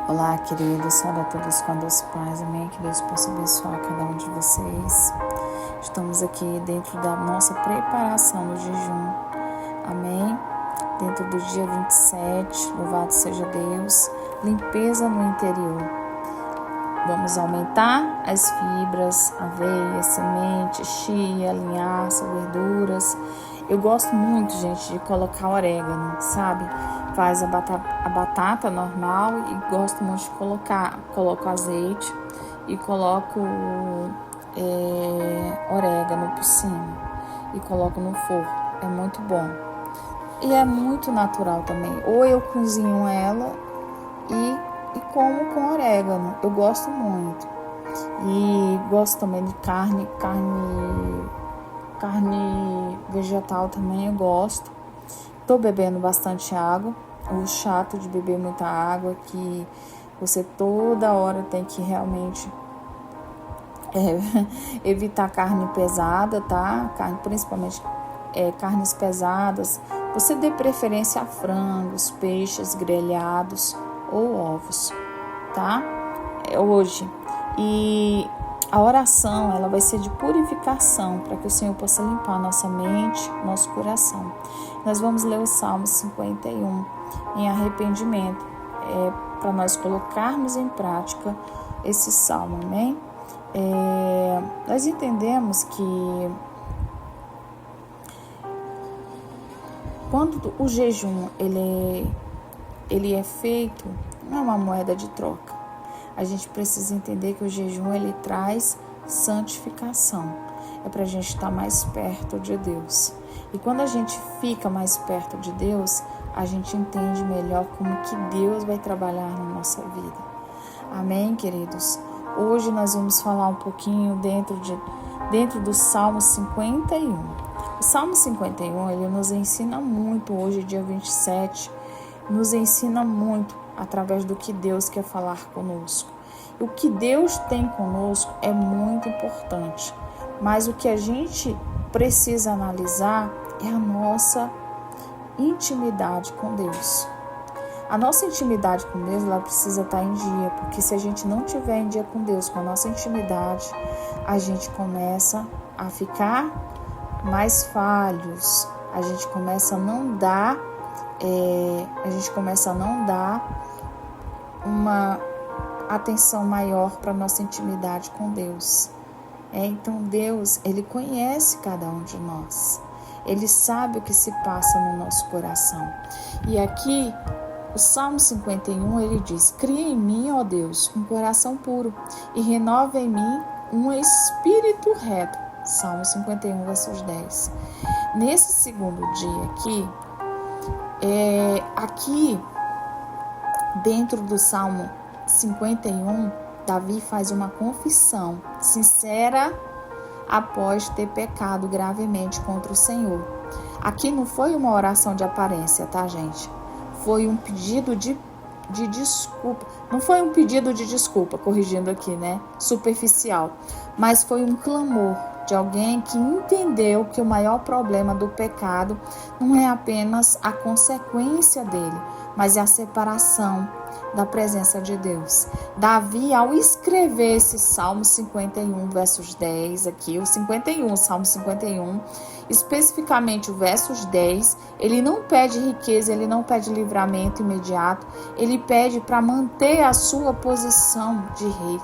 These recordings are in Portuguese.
Olá, queridos, saúde a todos com a doce paz, amém? Que Deus possa abençoar cada um de vocês. Estamos aqui dentro da nossa preparação do jejum, amém? Dentro do dia 27, louvado seja Deus, limpeza no interior. Vamos aumentar as fibras, aveia, semente, chia, linhaça, verduras. Eu gosto muito, gente, de colocar orégano, sabe? Faz a batata normal e gosto muito de coloco azeite e coloco orégano por cima e coloco no forno. É muito bom. E é muito natural também. Ou eu cozinho ela e como com orégano. Eu gosto muito. E gosto também de carne vegetal também eu gosto. Tô bebendo bastante água. O chato de beber muita água é que você toda hora tem que realmente evitar carne pesada, tá? Principalmente carnes pesadas. Você dê preferência a frangos, peixes grelhados ou ovos, tá? Hoje. E a oração, ela vai ser de purificação, para que o Senhor possa limpar nossa mente, nosso coração. Nós vamos ler o Salmo 51 em arrependimento, para nós colocarmos em prática esse Salmo, amém? Nós entendemos que quando o jejum ele é feito, não é uma moeda de troca. A gente precisa entender que o jejum ele traz santificação. É para a gente estar mais perto de Deus. E quando a gente fica mais perto de Deus, a gente entende melhor como que Deus vai trabalhar na nossa vida. Amém, queridos? Hoje nós vamos falar um pouquinho dentro do Salmo 51. O Salmo 51, ele nos ensina muito hoje, dia 27, nos ensina muito através do que Deus quer falar conosco. O que Deus tem conosco é muito importante, mas o que a gente precisa analisar é a nossa intimidade com Deus. A nossa intimidade com Deus, ela precisa estar em dia, porque se a gente não tiver em dia com Deus, com a nossa intimidade, a gente começa a ficar mais falhos, a gente começa a não dar uma atenção maior para a nossa intimidade com Deus. Então Deus, Ele conhece cada um de nós. Ele sabe o que se passa no nosso coração. E aqui, o Salmo 51, ele diz: cria em mim, ó Deus, um coração puro e renova em mim um espírito reto. Salmo 51, versos 10. Nesse segundo dia aqui dentro do Salmo 51, Davi faz uma confissão sincera após ter pecado gravemente contra o Senhor. Aqui não foi uma oração de aparência, tá, gente? Foi um pedido de desculpa. Não foi um pedido de desculpa, corrigindo aqui, né? Superficial. Mas foi um clamor de alguém que entendeu que o maior problema do pecado não é apenas a consequência dele, mas é a separação da presença de Deus. Davi, ao escrever esse Salmo 51, versos 10, aqui, o Salmo 51, especificamente o versos 10, ele não pede riqueza, ele não pede livramento imediato, ele pede para manter a sua posição de rei.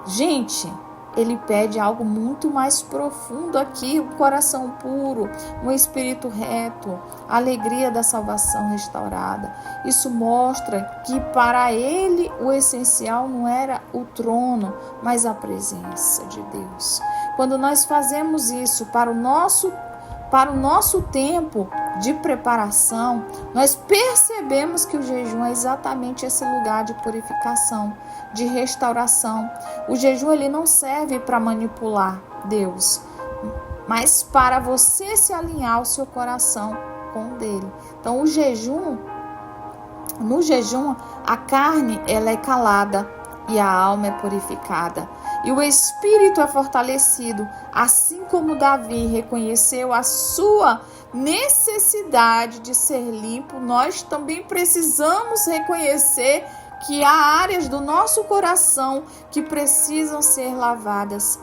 Gente, ele pede algo muito mais profundo aqui, um coração puro, um espírito reto, a alegria da salvação restaurada. Isso mostra que para ele o essencial não era o trono, mas a presença de Deus. Quando nós fazemos isso para o nosso tempo de preparação, nós percebemos que o jejum é exatamente esse lugar de purificação, de restauração. O jejum ele não serve para manipular Deus, mas para você se alinhar o seu coração com o dele. Então no jejum, a carne ela é calada e a alma é purificada. E o espírito é fortalecido, assim como Davi reconheceu a sua necessidade de ser limpo, nós também precisamos reconhecer que há áreas do nosso coração que precisam ser lavadas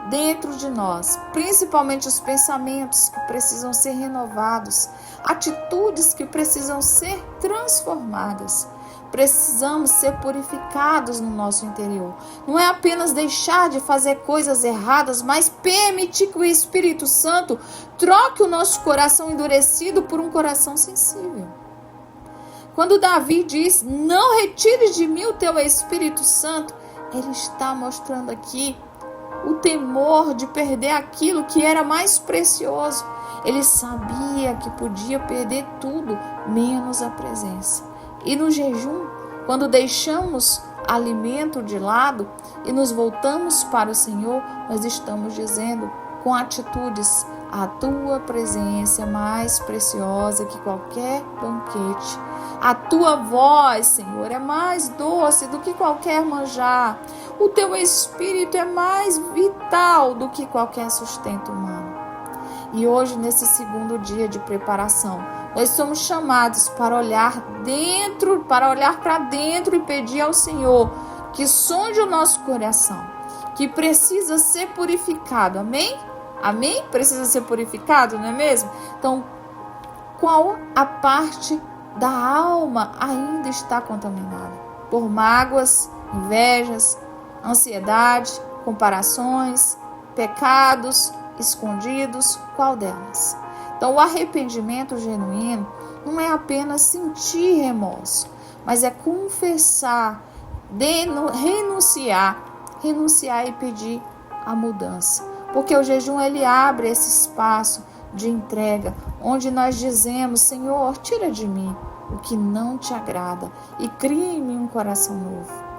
dentro de nós, principalmente os pensamentos que precisam ser renovados, atitudes que precisam ser transformadas. Precisamos ser purificados no nosso interior. Não é apenas deixar de fazer coisas erradas, mas permitir que o Espírito Santo troque o nosso coração endurecido por um coração sensível. Quando Davi diz, não retires de mim o teu Espírito Santo, ele está mostrando aqui o temor de perder aquilo que era mais precioso. Ele sabia que podia perder tudo, menos a presença. E no jejum, quando deixamos alimento de lado e nos voltamos para o Senhor, nós estamos dizendo com atitudes, a tua presença é mais preciosa que qualquer banquete. A tua voz, Senhor, é mais doce do que qualquer manjar. O teu Espírito é mais vital do que qualquer sustento humano. E hoje, nesse segundo dia de preparação, nós somos chamados para olhar para dentro e pedir ao Senhor que sonde o nosso coração, que precisa ser purificado. Amém? Amém? Precisa ser purificado, não é mesmo? Então, qual a parte da alma ainda está contaminada? Por mágoas, invejas, ansiedade, comparações, pecados escondidos, qual delas? Então, o arrependimento genuíno não é apenas sentir remorso, mas é confessar, renunciar e pedir a mudança. Porque o jejum, ele abre esse espaço de entrega, onde nós dizemos, Senhor, tira de mim o que não te agrada e cria em mim um coração novo.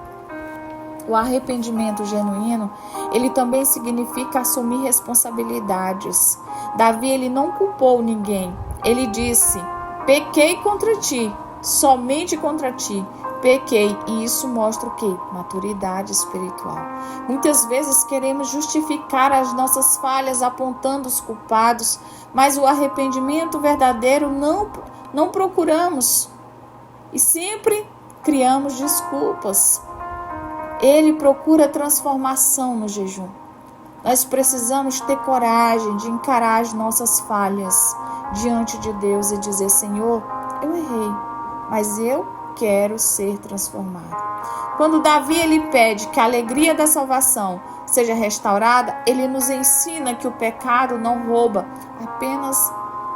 O arrependimento genuíno, ele também significa assumir responsabilidades. Davi, ele não culpou ninguém. Ele disse, pequei contra ti, somente contra ti, pequei. E isso mostra o quê? Maturidade espiritual. Muitas vezes queremos justificar as nossas falhas apontando os culpados, mas o arrependimento verdadeiro não procuramos. E sempre criamos desculpas. Ele procura transformação no jejum. Nós precisamos ter coragem de encarar as nossas falhas diante de Deus e dizer, Senhor, eu errei, mas eu quero ser transformado. Quando Davi, ele pede que a alegria da salvação seja restaurada, ele nos ensina que o pecado não rouba apenas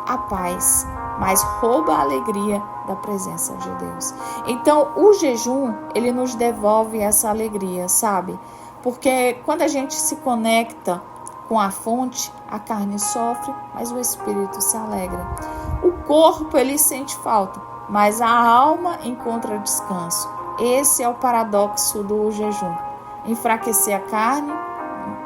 a paz, mas rouba a alegria da presença de Deus. Então, o jejum, ele nos devolve essa alegria, sabe? Porque quando a gente se conecta com a fonte, a carne sofre, mas o espírito se alegra. O corpo, ele sente falta, mas a alma encontra descanso. Esse é o paradoxo do jejum. Enfraquecer a carne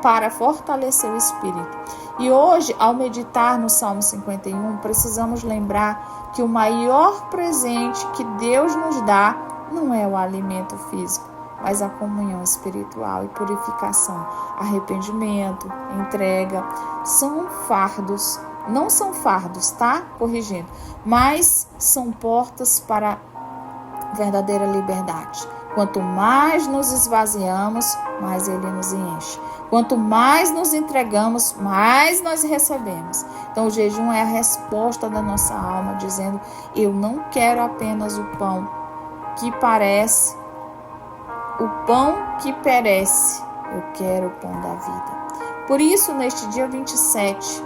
para fortalecer o espírito. E hoje, ao meditar no Salmo 51, precisamos lembrar que o maior presente que Deus nos dá não é o alimento físico, mas a comunhão espiritual e purificação, arrependimento, entrega, são fardos, não são fardos, tá? Corrigindo, mas são portas para verdadeira liberdade. Quanto mais nos esvaziamos, mais Ele nos enche. Quanto mais nos entregamos, mais nós recebemos. Então, o jejum é a resposta da nossa alma, dizendo, eu não quero apenas o pão que parece, o pão que perece, eu quero o pão da vida. Por isso, neste dia 27,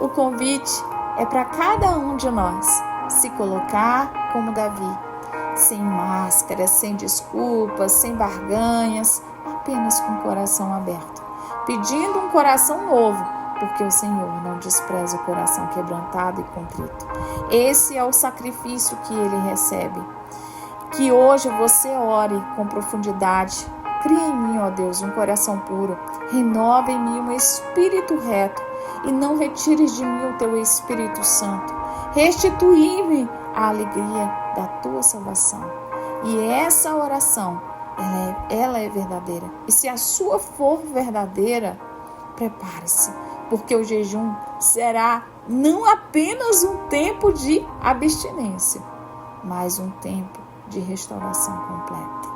o convite é para cada um de nós se colocar como Davi, sem máscaras, sem desculpas, sem barganhas, apenas com o coração aberto, pedindo um coração novo, porque o Senhor não despreza o coração quebrantado e contrito. Esse é o sacrifício que Ele recebe. Que hoje você ore com profundidade. Cria em mim, ó Deus, um coração puro. Renova em mim um espírito reto e não retires de mim o teu Espírito Santo. Restitui-me a alegria da tua salvação. E essa oração, ela é verdadeira. E se a sua for verdadeira, prepare-se, porque o jejum será não apenas um tempo de abstinência, mas um tempo de restauração completa.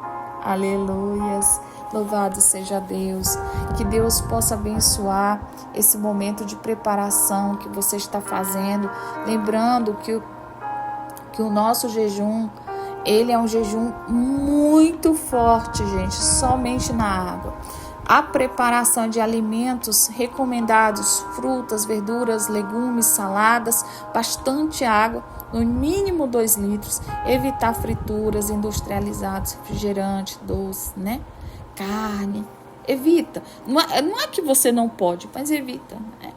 Aleluias! Louvado seja Deus, que Deus possa abençoar esse momento de preparação que você está fazendo, lembrando que o nosso jejum, ele é um jejum muito forte, gente, somente na água. A preparação de alimentos recomendados, frutas, verduras, legumes, saladas, bastante água, no mínimo 2 litros, evitar frituras, industrializados, refrigerante, doce, né? Carne, evita. Não é que você não pode, mas evita, né?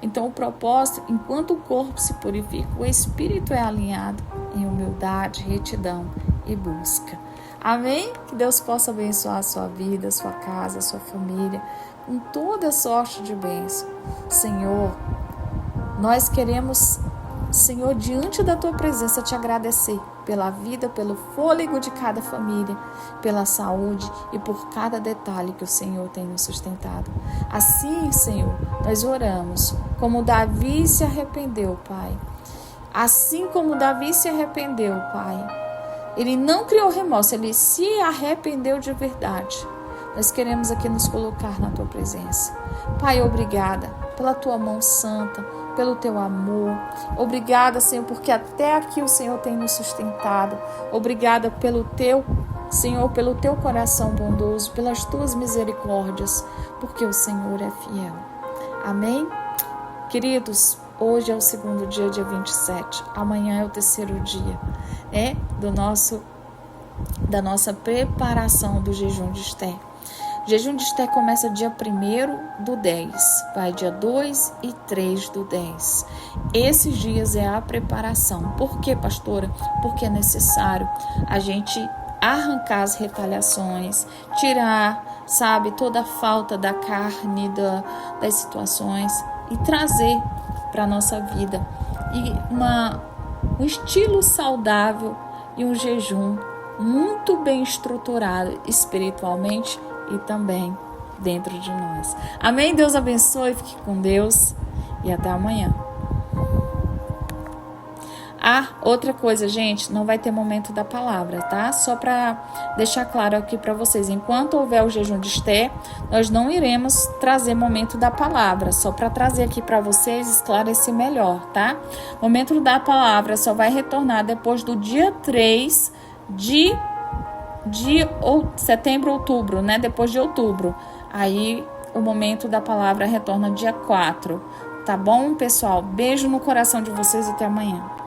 Então o propósito, enquanto o corpo se purifica, o espírito é alinhado em humildade, retidão e busca. Amém? Que Deus possa abençoar a sua vida, a sua casa, a sua família, com toda sorte de bênção. Senhor, nós queremos, Senhor, diante da tua presença, te agradecer pela vida, pelo fôlego de cada família, pela saúde e por cada detalhe que o Senhor tem nos sustentado. Assim, Senhor, nós oramos como Davi se arrependeu, Pai. Assim como Davi se arrependeu, Pai. Ele não criou remorso, ele se arrependeu de verdade. Nós queremos aqui nos colocar na tua presença. Pai, obrigada pela tua mão santa, pelo teu amor. Obrigada, Senhor, porque até aqui o Senhor tem nos sustentado. Obrigada pelo teu, Senhor, pelo teu coração bondoso, pelas tuas misericórdias, porque o Senhor é fiel. Amém? Queridos, hoje é o segundo dia, dia 27. Amanhã é o terceiro dia, da nossa preparação do jejum de Esté. O jejum de Esté começa dia 1º do 10, vai dia 2 e 3 do 10. Esses dias é a preparação. Por quê, pastora? Porque é necessário a gente arrancar as retaliações, tirar, toda a falta da carne, das situações e trazer para a nossa vida um estilo saudável e um jejum muito bem estruturado espiritualmente e também dentro de nós. Amém? Deus abençoe, fique com Deus e até amanhã. Outra coisa, gente, não vai ter momento da palavra, tá? Só para deixar claro aqui para vocês, enquanto houver o jejum de Esté, nós não iremos trazer momento da palavra, só para trazer aqui para vocês, esclarecer melhor, tá? Momento da palavra só vai retornar depois do dia 3 de setembro, outubro, né? Depois de outubro. Aí o momento da palavra retorna dia 4, tá bom, pessoal? Beijo no coração de vocês e até amanhã.